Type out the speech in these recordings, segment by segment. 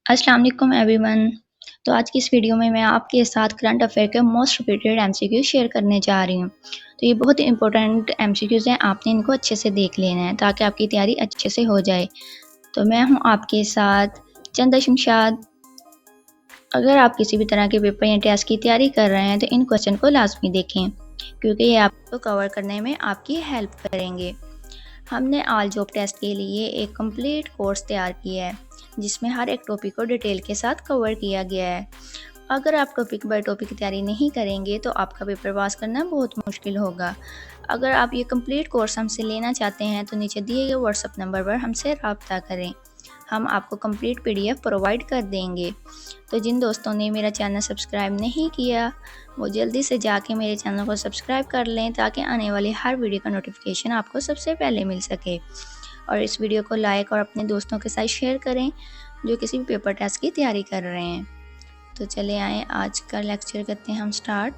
अस्सलाम वालेकुम एवरीवन। तो आज की इस वीडियो में मैं आपके साथ करंट अफेयर के मोस्ट रिपीटेड एमसीक्यू शेयर करने जा रही हूँ। तो ये बहुत ही इंपॉर्टेंट एमसीक्यूज़ हैं, आपने इनको अच्छे से देख लेना है ताकि आपकी तैयारी अच्छे से हो जाए। तो मैं हूँ आपके साथ चंदा शमशाद। अगर आप किसी भी तरह के पेपर या टेस्ट की तैयारी कर रहे हैं तो इन क्वेश्चन को लाजमी देखें क्योंकि ये आपको कवर करने में आपकी हेल्प करेंगे। हमने ऑल जॉब टेस्ट के लिए एक कंप्लीट कोर्स तैयार किया है जिसमें हर एक टॉपिक को डिटेल के साथ कवर किया गया है। अगर आप टॉपिक बाय टॉपिक की तैयारी नहीं करेंगे तो आपका पेपर पास करना बहुत मुश्किल होगा। अगर आप ये कंप्लीट कोर्स हमसे लेना चाहते हैं तो नीचे दिए गए व्हाट्सएप नंबर पर हमसे रब्ता करें, हम आपको कंप्लीट पीडीएफ प्रोवाइड कर देंगे। तो जिन दोस्तों ने मेरा चैनल सब्सक्राइब नहीं किया वो जल्दी से जाके मेरे चैनल को सब्सक्राइब कर लें ताकि आने वाली हर वीडियो का नोटिफिकेशन आपको सबसे पहले मिल सके। और इस वीडियो को लाइक और अपने दोस्तों के साथ शेयर करें जो किसी भी पेपर टेस्ट की तैयारी कर रहे हैं। तो चले आए, आज का लेक्चर करते हैं हम स्टार्ट।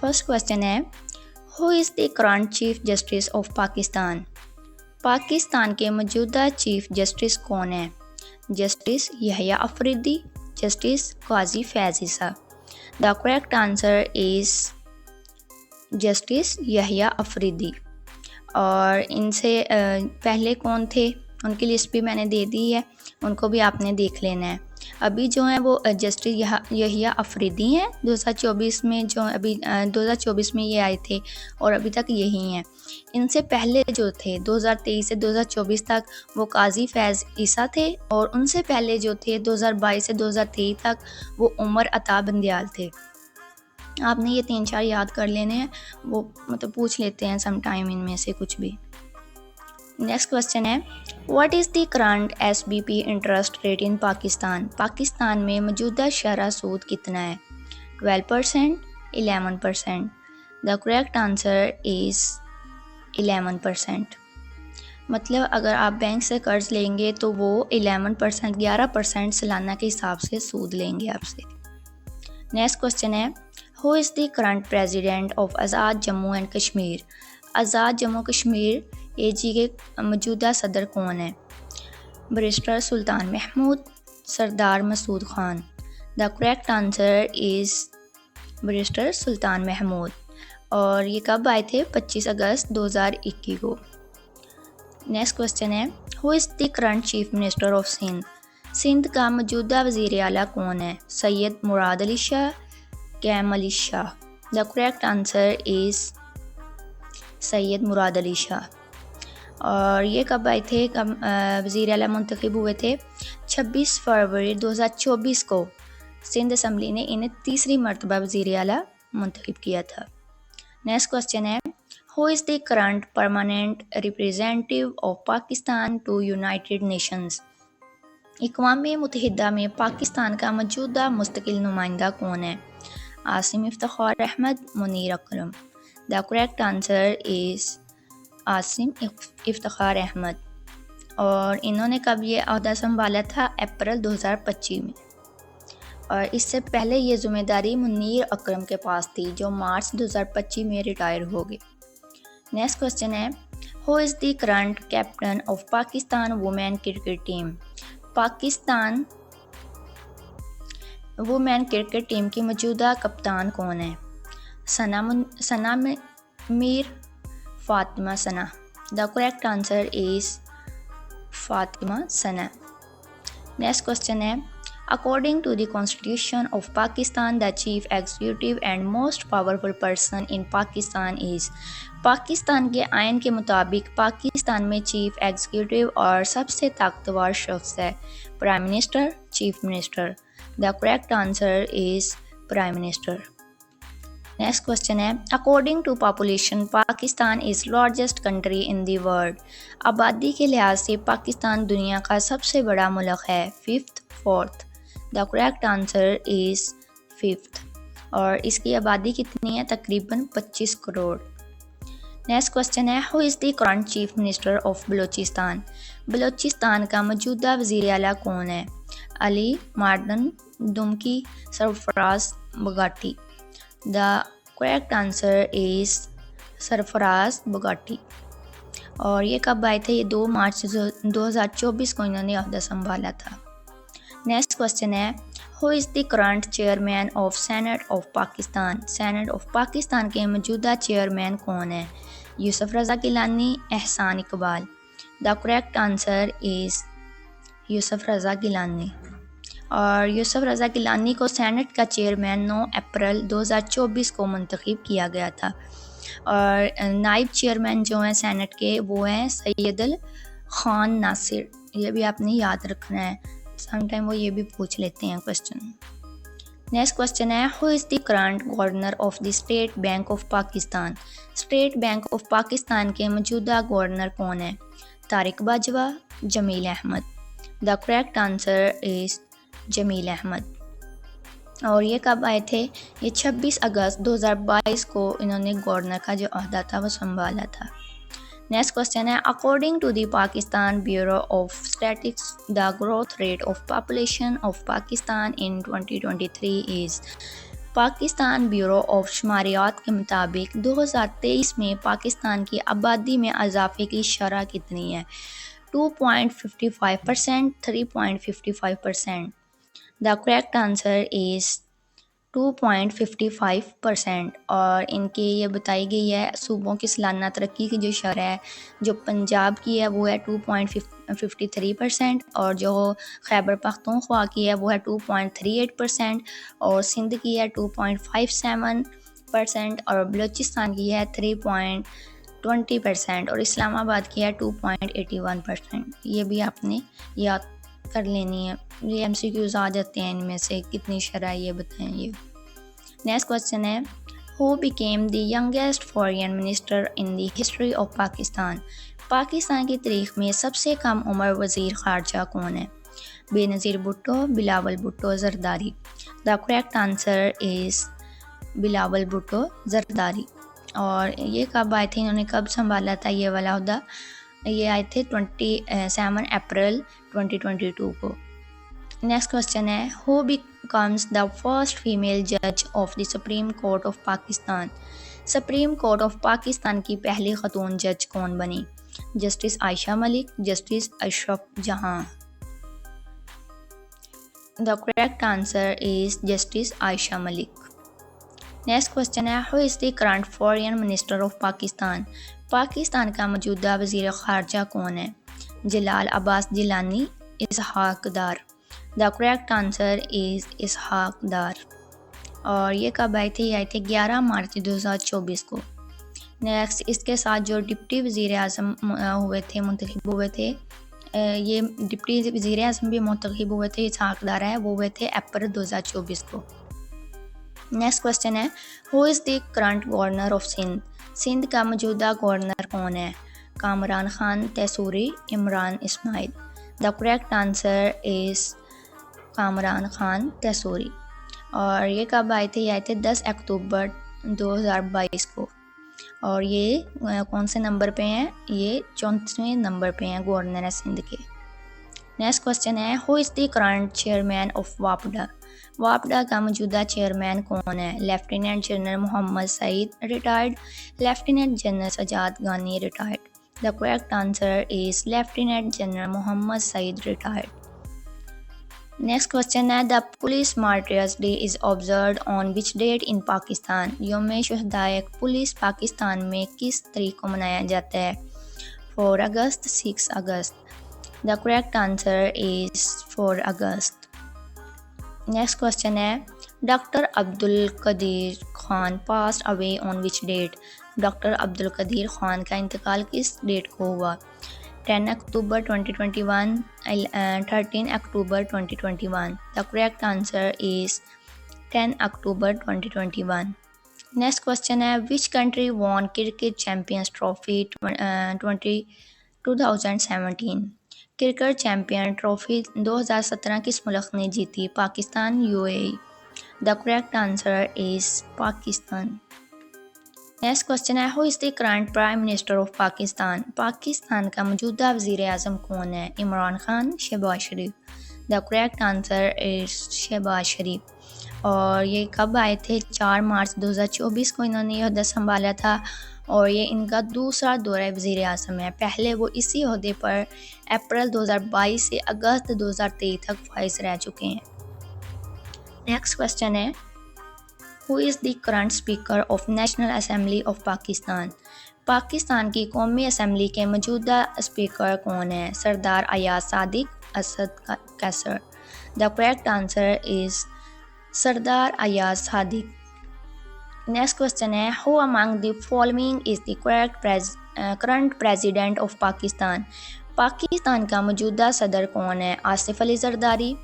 फर्स्ट क्वेश्चन है, who is the current chief justice of Pakistan? Pakistan के मौजूदा चीफ जस्टिस कौन है? Justice Yahya Afridi, justice Qazi Faez Isa. The correct answer is justice Yahya Afridi. और इनसे पहले कौन थे उनकी लिस्ट भी मैंने दे दी है, उनको भी आपने देख लेना है। अभी जो है वो जस्टिस यहिया अफरीदी हैं 2024 में, जो अभी 2024 में ये आए थे और अभी तक यही हैं। इनसे पहले जो थे 2023 से 2024 तक वो काजी फैज़ ईसा थे और उनसे पहले जो थे 2022 से 2023 तक वो उमर अता बंदयाल थे। आपने ये 3-4 याद कर लेने हैं, वो मतलब पूछ लेते हैं सम टाइम इनमें से कुछ भी। नेक्स्ट क्वेश्चन है, what is the current SBP interest rate in Pakistan? Pakistan में मौजूदा शरह सूद कितना है? 12%, 11%। The correct answer is 11%। मतलब अगर आप बैंक से कर्ज लेंगे तो वो 11%, 11% सालाना के हिसाब से सूद लेंगे आपसे। नेक्स्ट क्वेश्चन है, who is the current president of Azad Jammu and Kashmir? Azad Jammu Kashmir AJ के मौजूदा सदर कौन है? Barrister Sultan Mahmood, Sardar Masood Khan. The correct answer is barrister Sultan Mahmood. और ये कब आए थे? 25 अगस्त 2021 को। नेक्स्ट क्वेश्चन है, who is the current chief minister of Sindh? Sindh का मौजूदा वज़ीर आला कौन है? Syed Murad Ali Shah, cam Ali Shah. The correct answer is Syed Murad Ali Shah. और ये कब आए थे, कब वज़ीर आला मुंतखब हुए थे? 26 फरवरी 2024 को सिंध असम्बली ने इन्हें तीसरी मरतबा वज़ीर आला मुंतखब किया था। नेक्स्ट क्वेश्चन है, who is the current permanent representative of Pakistan to United Nations? अक़वाम मुत्तहिदा में पाकिस्तान का मौजूदा मुस्तकिल नुमाइंदा कौन है? Asim Iftikhar Ahmad, Munir Akram. The correct answer is Asim Iftikhar Ahmad. और इन्होंने कब ये अहदा संभाला था? अप्रैल 2025 में। और इससे पहले ये ज़िम्मेदारी मुनीर अकरम के पास थी जो मार्च 2025 में रिटायर हो गए। नेक्स्ट क्वेश्चन है, who is the current captain of Pakistan women cricket team? Pakistan women cricket team की मौजूदा कप्तान कौन है? Sana Mir, Fatima Sana. The correct answer is Fatima Sana. Next question है, according to the constitution of Pakistan the chief executive and most powerful person in Pakistan is? Pakistan के आइन के मुताबिक पाकिस्तान में चीफ एग्जीक्यूटिव और सबसे ताकतवर शख्स है prime minister, chief minister. The correct answer is prime minister. Next question है, according to population Pakistan is largest country in the world? आबादी के लिहाज से पाकिस्तान दुनिया का सबसे बड़ा मुल्क है, 5th, 4th। The correct answer is 5th। और इसकी आबादी कितनी है? तकरीबन 25 करोड़। नेक्स्ट क्वेश्चन है, who is the current chief minister of Balochistan? Balochistan का मौजूदा वज़ीर आला कौन है? Ali Mardan Domki, Sarfaraz Bugti. The correct answer is Sarfaraz Bugti. और ये कब आए थे? ये 2 मार्च 2024 को इन्होंने अहदा संभाला था। नेक्स्ट क्वेश्चन है who is the current chairman of senate of Pakistan. Senate of Pakistan के मौजूदा चेयरमैन कौन है? Yousuf Raza Gilani, Ehsan Iqbal. The correct answer is Yousuf Raza Gilani. और यूसुफ रज़ा गिलानी को सेनेट का चेयरमैन 9 अप्रैल 2024 को मुंतखब किया गया था। और नाइब चेयरमैन जो हैं सेनेट के वो हैं सैयद खान नासिर। ये भी आपने याद रखना है, समटाइम वो ये भी पूछ लेते हैं क्वेश्चन। नेक्स्ट क्वेश्चन है who is the current governor of the state bank of Pakistan. State bank of Pakistan के मौजूदा गवर्नर कौन है? Tariq Bajwa, Jameel Ahmed. The correct answer is Jameel Ahmed. और ये कब आए थे? ये 26 अगस्त 2022 को इन्होंने गवर्नर का जो अहदा था वो संभाला था। नेक्स्ट क्वेश्चन है according to the Pakistan bureau of statistics the growth rate of population of Pakistan in 2023 is. Pakistan bureau of शुमारियात के मुताबिक 2023 में पाकिस्तान की आबादी में इजाफे की शरह कितनी है? 2.55%, 3.55%। The correct answer is 2.55%। और इनके ये बताई गई है सूबों की सालाना तरक्की की जो शरह है, जो पंजाब की है वो है 2.53% और जो खैबर पख्तूनख्वा की है वो है 2.38% और सिंध की है 2.57% और बलूचिस्तान की है 3.20% और इस्लामाबाद की है 2.81%। ये भी आपने याद कर लेनी है, ये एमसीक्यूज आ जाते हैं इनमें से कितनी शरह ये बताएं ये। नेक्स्ट क्वेश्चन है who became the youngest foreign minister in the history of Pakistan. Pakistan की तारीख में सबसे कम उम्र वज़ीर ख़ारजा कौन है? Benazir Bhutto, Bilawal Bhutto, Zardari. The correct answer is Bilawal Bhutto Zardari. और ये कब आए थे, इन्होंने कब संभाला था ये वाला अहदा? ये आए थे 27 अप्रैल 2022 को। नेक्स्ट क्वेश्चन है who becomes the first female जज of the supreme court of Pakistan. Supreme court of Pakistan की पहली खतून जज कौन बनी? Justice Ayesha Malik, Justice Ashraf Jahan. The correct answer is Justice Ayesha Malik. Next question है who is the current foreign minister of Pakistan. Pakistan का मौजूदा वज़ीर ख़ारजा कौन है? जलाल अब्बास जिलानी, इसहाक Dar. The correct answer is इसहाक दार। और ये कब आए थे? ये आए थे 11 मार्च 2024 को। नेक्स्ट इसके साथ जो डिप्टी वज़ीर आज़म हुए थे, मुंतखब हुए थे, ये डिप्टी वज़ीर आज़म भी मुंतखब हुए थे, इसहाक दार है, वो हुए थे अप्रैल 2024 को। नेक्स्ट क्वेश्चन है who is the current governor of Sindh. Sindh का मौजूदा गवर्नर कौन है? Kamran Khan Tessori, Imran Ismail. The correct answer is Kamran Khan Tessori. और ये कब आए थे? ये आए थे 10 अक्टूबर 2022 को। और ये कौन से नंबर पे हैं? ये 34वें नंबर पे हैं गवर्नर सिंध के। नेक्स्ट क्वेश्चन है who is the current chairman of वापडा। वापडा का मौजूदा चेयरमैन कौन है? Lieutenant general Muhammad Saeed, retired. Lieutenant general Sajjad Ghani, retired. The correct answer is lieutenant general Muhammad Saeed, retired. Next question है the police martyrs day is observed on which date in Pakistan. यौम शुहदाए police Pakistan में किस तारीख को मनाया जाता है? 4 अगस्त, 6 अगस्त। The correct answer is 4 August. Next question है doctor Abdul Qadeer Khan passed away on which date. Doctor Abdul Qadeer Khan का इंतकाल किस डेट को हुआ? 10 अक्टूबर 2021, 13 अक्टूबर 2021। The correct answer is 10 October 2021। Next question है which country won cricket champions trophy 2017। Cricket champion trophy 2017 किस मुल्क ने जीती? Pakistan, UAE. The correct answer is Pakistan. Next question है who is the current prime minister of Pakistan. Pakistan का मौजूदा वज़ीर आज़म कौन है? Imran Khan, Shehbaz Sharif. The correct answer is Shehbaz Sharif. और ये कब आए थे? 4 मार्च 2024 को इन्होंने यह अहदा संभाला था। और ये इनका दूसरा दौरा वज़ीर आज़म है। पहले वो इसी ओहदे पर अप्रैल 2022 से अगस्त 2023 तक वाइस रह चुके हैं। नेक्स्ट क्वेश्चन है, who is the current speaker of national assembly of Pakistan? Pakistan की कौमी असम्बली के मौजूदा स्पीकर कौन है? Sardar Ayaz Sadiq, Asad Qaiser. The correct answer is Sardar Ayaz Sadiq. Next question है, who among the following is the current president of Pakistan? Pakistan का मौजूदा सदर कौन है? Asif Ali Zardari,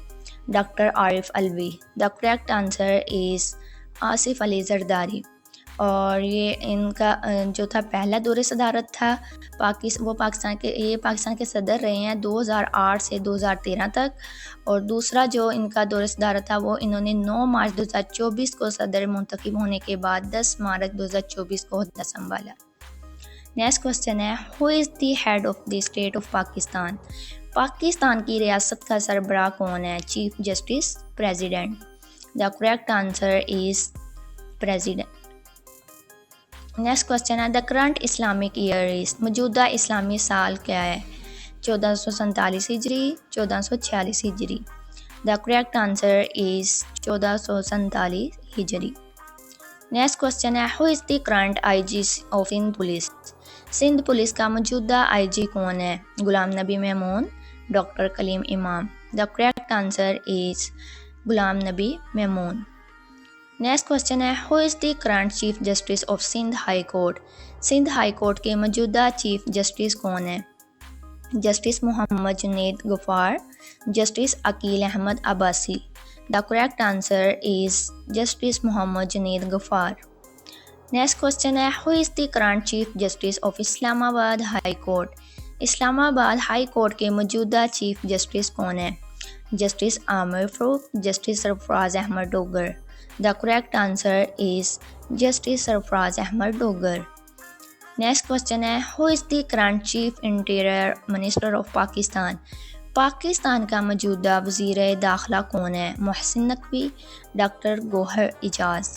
doctor Arif Alvi. The correct answer is Asif Ali Zardari. और ये इनका जो था पहला दौरे सदारत था पाकिस्तान के सदर रहे हैं 2008 से 2013 तक। और दूसरा जो इनका दौरे सदारत था वो इन्होंने 9 मार्च 2024 को सदर मुंतखब होने के बाद 10 मार्च 2024 को ओहदा संभाला। नेक्स्ट क्वेश्चन है, who is the head of the state of Pakistan? Pakistan की रियासत का सरबराह कौन है? Chief justice, president. The correct answer is president. Next question है, the current Islamic year is? मौजूदा इस्लामी साल क्या है? 1447 हिजरी, 1446 हिजरी। The correct answer is 1447 Hijri. Next question है, who is the current IG of Sindh police? Sindh police का मौजूदा आईजी कौन है? गुलाम Nabi Mahmood, doctor Kaleem Imam. The correct answer is Ghulam Nabi Mahmood. Next question है, who is the current chief justice of Sindh High Court? Sindh High Court के मौजूदा chief justice कौन है? Justice Muhammad Junaid Ghaffar, Justice Aqeel Ahmed Abbasi. The correct answer is Justice Muhammad Junaid Ghaffar. Next question है, who is the current chief justice of Islamabad High Court? Islamabad High Court के मौजूदा chief justice कौन है? Justice Aamer Farooq, Justice Sarfraz Ahmed Dogar. The correct answer is Justice Sarfraz Ahmed Dogar. Next question है, who is the current chief interior minister of Pakistan? Pakistan का मौजूदा वज़ीर दाखिला कौन है? Mohsin Naqvi, doctor Gohar Ejaz.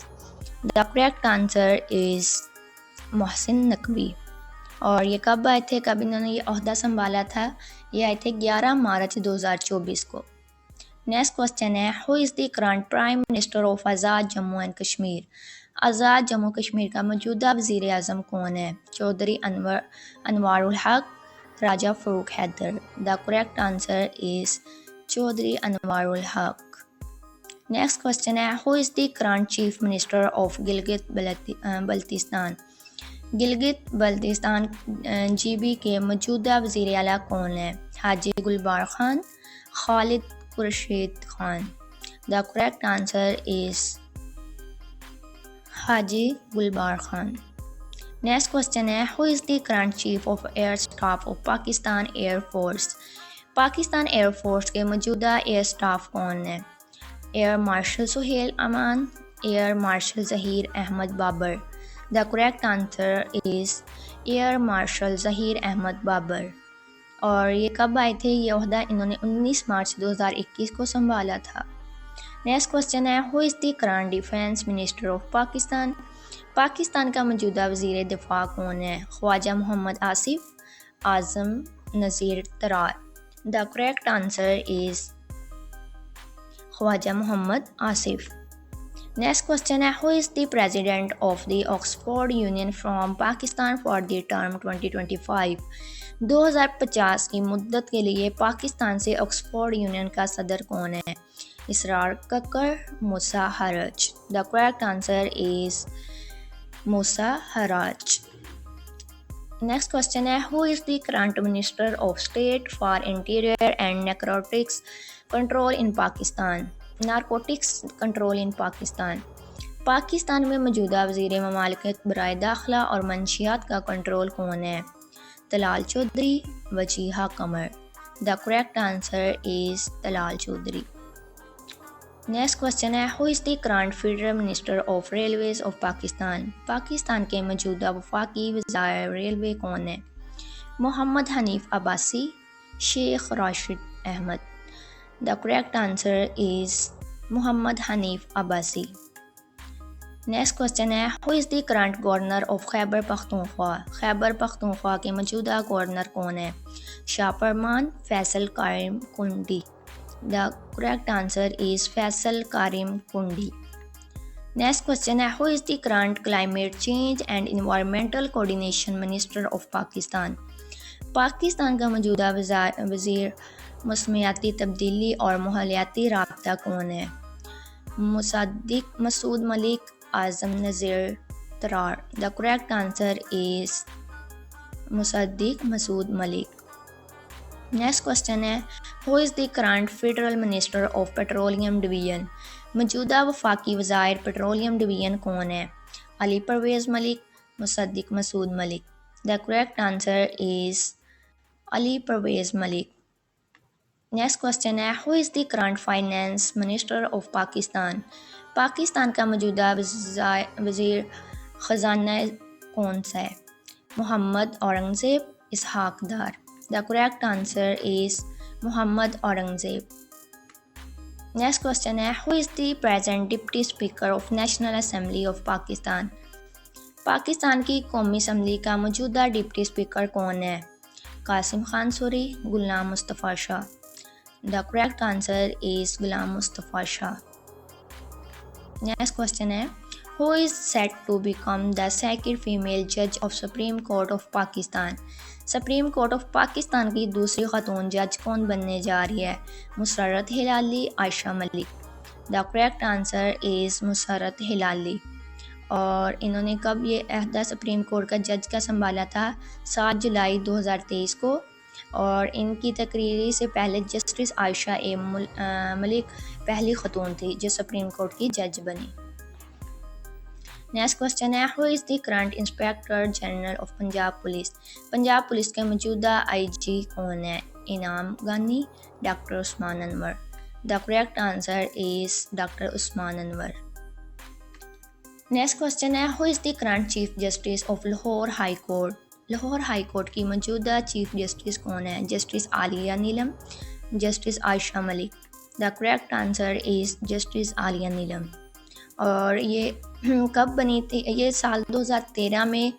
The correct answer is Mohsin Naqvi. और ये कब आए थे, कब इन्होंने ये ओहदा संभाला था? ये आए थे 11 मार्च 2024 को। नेक्स्ट क्वेश्चन है, who is the current prime minister of Azad Jammu and Kashmir? Azad Jammu Kashmir का मौजूदा वज़ीर आज़म कौन है? Chaudhry Anwarul Haq, Raja Farooq Haider. The correct answer is Chaudhry Anwarul Haq. Next question है, who is the current chief minister of Gilgit Baltistan? Gilgit Baltistan GB के मौजूदा वज़ीर आला कौन है? Haji Gulbar Khan, Khalid Khurshid Khan. The correct answer is Haji Gulbar Khan. Next question है, who is the current chief of air staff of Pakistan air force? Pakistan air force के मौजूदा एयर स्टाफ कौन है? Air marshal Sohail Aman, air marshal Zaheer Ahmed Babar. The correct answer is air marshal Zaheer Ahmed Babar. और ये कब आए थे? ये ओहदा इन्होंने 19 मार्च 2021 को संभाला था। नेक्स्ट क्वेश्चन है, who is the current defence minister of Pakistan? Pakistan का मौजूदा वज़ीर दिफा कौन है? Khawaja Muhammad Asif, Azam Nazeer Tarar. The correct answer is Khawaja Muhammad Asif. Next question है, who is the president of the Oxford union from Pakistan for the term 2025? 2050 की मुद्दत के लिए पाकिस्तान से ऑक्सफोर्ड यूनियन का सदर कौन है? Israr Kakar, Musa Haraj. The correct answer is Musa Haraj. Next question है, who is the current minister of state for interior and narcotics control in Pakistan? Narcotics control in Pakistan. Pakistan में मौजूदा वज़ीर ममालिकत बराए दाखिला और मंशियात का कंट्रोल कौन है? Talal Chaudhry, Wajiha Qamar. The correct answer is Talal Chaudhry. Next question है, who is the current federal minister of railways of Pakistan? Pakistan के मौजूदा वफाकी वज़ीर रेलवे कौन है? Muhammad Hanif Abbasi, Sheikh Rashid Ahmed. The correct answer is Muhammad Hanif Abbasi. Next question है, who is the current governor of Khyber Pakhtunkhwa. Khyber Pakhtunkhwa के मौजूदा गवर्नर कौन है? शाह फरमान, Faisal Karim Kundi. The correct answer is Faisal Karim Kundi. Next question है, who is the current climate change and environmental coordination minister of Pakistan. Pakistan का मौजूदा वज़ीर मौसमियाती तब्दीली और माहौलियाती राब्ता कौन है? Musadik Masood Malik, Azam Nazeer Tarar. The correct answer is Musadik Masood Malik. Next question है, who is the current federal minister of petroleum division. मौजूदा वफाकी वज़ायर पेट्रोलियम डिवीजन कौन है? Ali Pervez Malik, Musadik Masood Malik. The correct answer is Ali Pervez Malik. Next question है, who is the current finance minister of Pakistan. Pakistan का मौजूदा वज़ीर ख़जाना कौन सा है? Mohammad Aurangzeb, Ishaq Dar. The correct answer is Muhammad Aurangzeb. Next question है, who is the present deputy speaker of national assembly of Pakistan. Pakistan की कौमी असम्बली का मौजूदा डिप्टी स्पीकर कौन है? Qasim Khan Suri, Ghulam Mustafa Shah. The correct answer is Ghulam Mustafa Shah. Next question है, who is set to become the second female जज of Supreme court of Pakistan. Supreme court of Pakistan की दूसरी खातून जज कौन बनने जा रही है? Musarrat Hilali, Ayesha Malik. The correct answer is Musarrat Hilali. और इन्होंने कब ये अहदा सुप्रीम कोर्ट का जज का संभाला था? 7 जुलाई 2023 को। और इनकी तकरीरी से पहले जस्टिस आयशा मलिक पहली खतून थी जो सुप्रीम कोर्ट की जज बनी। नेक्स्ट क्वेश्चन है, who is the current inspector general of Punjab police. Punjab police के मौजूदा आईजी कौन है? Inam Ghani, doctor Usman Anwar. The correct answer is doctor Usman Anwar. Next question है, who is the current chief justice of Lahore High Court. Lahore High Court की मौजूदा chief justice कौन है? Justice Aalia Neelum, Justice Ayesha Malik. The correct answer is Justice Aalia नीलम। और ये कब बनी थी? ये साल 2013 में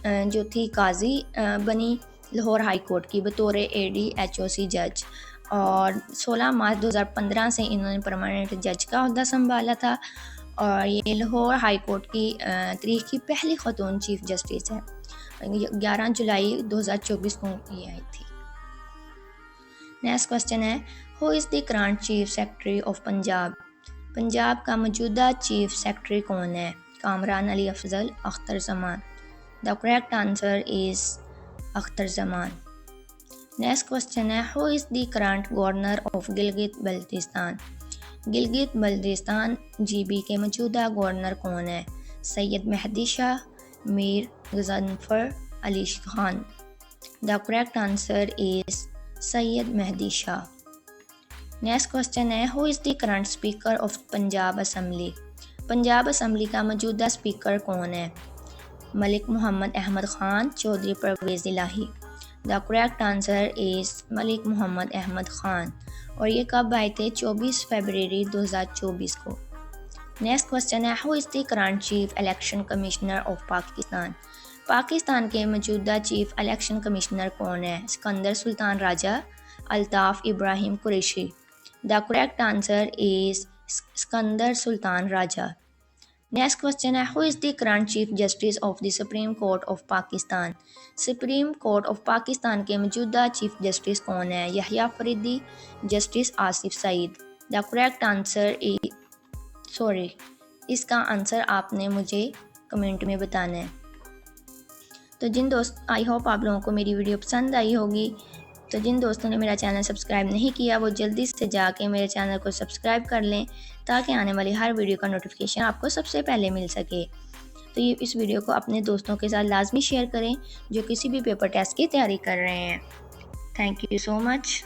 जो थी काजी बनी लाहौर हाई कोर्ट की बतौर ADHOC जज। और 16 मार्च 2015 से इन्होंने परमानेंट जज का ओहदा संभाला था। और ये लाहौर हाई कोर्ट की तारीख की पहली खतून चीफ जस्टिस है। 11 जुलाई 2024 को ये आई थी। नेक्स्ट क्वेश्चन है, who is the current chief secretary of Punjab. Punjab का मौजूदा चीफ सेक्रेटरी कौन है? Kamran Ali Afzal, Akhtar Zaman. The correct answer is Akhtar Zaman. Next question है, who is the current governor of Gilgit Baltistan. Gilgit Baltistan GB के मौजूदा गवर्नर कौन है? Syed Mehdi Shah, Mir Ghazanfar Ali Khan. The correct answer is Syed Mehdi Shah. Next question है, who is the current speaker of Punjab assembly. Punjab assembly का मौजूदा स्पीकर कौन है? Malik Muhammad Ahmad Khan, Chaudhry Pervaiz Elahi. The correct answer is Malik Muhammad Ahmad Khan. और ये कब आए थे? 24 फरवरी 2024 को। नेक्स्ट क्वेश्चन है, who is the current chief election commissioner of Pakistan. Pakistan के मौजूदा चीफ इलेक्शन कमिश्नर कौन है? Sikandar Sultan Raja, Altaf Ibrahim Qureshi. The correct answer is Sikandar Sultan Raja. Next question है, who is the current chief justice of the supreme court of Pakistan. Supreme court of Pakistan के मौजूदा chief justice कौन है? Yahya Afridi, justice Asif Saeed. The correct answer इसका आंसर आपने मुझे कमेंट में बताना है। तो आई होप आप लोगों को मेरी वीडियो पसंद आई होगी। तो जिन दोस्तों ने मेरा चैनल सब्सक्राइब नहीं किया वो जल्दी से जाके मेरे चैनल को सब्सक्राइब कर लें ताकि आने वाली हर वीडियो का नोटिफिकेशन आपको सबसे पहले मिल सके। तो ये इस वीडियो को अपने दोस्तों के साथ लाजमी शेयर करें जो किसी भी पेपर टेस्ट की तैयारी कर रहे हैं। Thank you so much.